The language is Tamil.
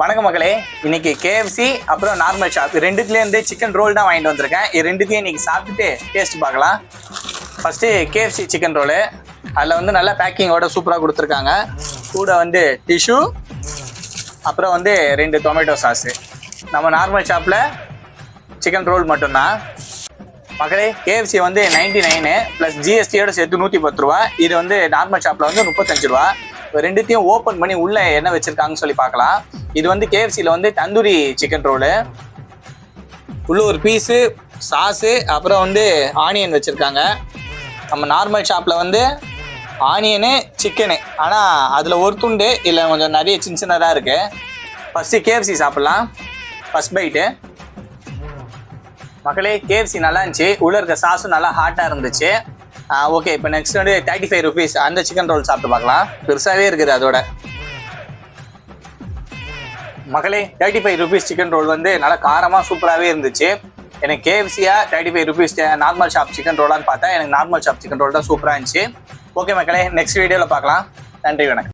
வணக்கம் மக்களே, இன்னைக்கு கேஎஃப்சி அப்புறம் நார்மல் ஷாப் ரெண்டுத்துலேருந்து சிக்கன் ரோல் தான் வாங்கிட்டு வந்திருக்கேன். இது ரெண்டுத்தையும் இன்னைக்கு சாப்பிட்டுட்டு டேஸ்ட் பார்க்கலாம். ஃபஸ்ட்டு கேஎஃப்சி சிக்கன் ரோலு, அதில் வந்து நல்லா பேக்கிங்கோட சூப்பராக கொடுத்துருக்காங்க. கூட வந்து டிஷ்யூ, அப்புறம் வந்து 2 டொமேட்டோ சாஸு. நம்ம நார்மல் ஷாப்பில் சிக்கன் ரோல் மட்டும்தான். மக்களே, கேஎஃப்சி வந்து 99 ப்ளஸ் ஜிஎஸ்டியோட சேர்த்து 110 ரூபா. இது வந்து நார்மல் ஷாப்பில் வந்து 35 ரூபா. ரெண்டுத்தையும் ஓப்பன் பண்ணி உள்ளே என்ன வச்சுருக்காங்கன்னு சொல்லி பார்க்கலாம். இது வந்து கேஎஃப்சியில் வந்து தந்தூரி சிக்கன் ரோலு. உள்ள ஒரு பீஸு சாஸு, அப்புறம் வந்து ஆனியன் வச்சுருக்காங்க. நம்ம நார்மல் ஷாப்பில் வந்து ஆனியனு சிக்கனு, ஆனால் அதில் ஒரு துண்டு இல்லை கொஞ்சம் நிறைய சின்ன சின்னதாக இருக்குது. ஃபஸ்ட்டு கேஎஃப்சி சாப்பிட்லாம். First bite. மக்களே, கேஎஃப்சி நல்லா இருந்துச்சு. உள்ளே இருக்க சாஸும் நல்லா ஹாட்டாக இருந்துச்சு. ஓகே, இப்போ நெக்ஸ்ட் வந்து 35 ருபீஸ் அந்த சிக்கன் ரோல் சாப்பிட்டு பார்க்கலாம். பெருசாகவே இருக்குது அதோட. மக்களே, 35 ருபீஸ் சிக்கன் ரோல் வந்து நல்லா காரமாக சூப்பராகவே இருந்துச்சு. எனக்கு கேஎஃப்சியா 35 ருபீஸ் நார்மல் ஷாப் சிக்கன் ரோலான்னு பார்த்தா எனக்கு நார்மல் ஷாப் சிக்கன் ரோல் தான் சூப்பராக இருந்துச்சு. ஓகே மக்களே, நெக்ஸ்ட் வீடியோவில் பார்க்கலாம். நன்றி, வணக்கம்.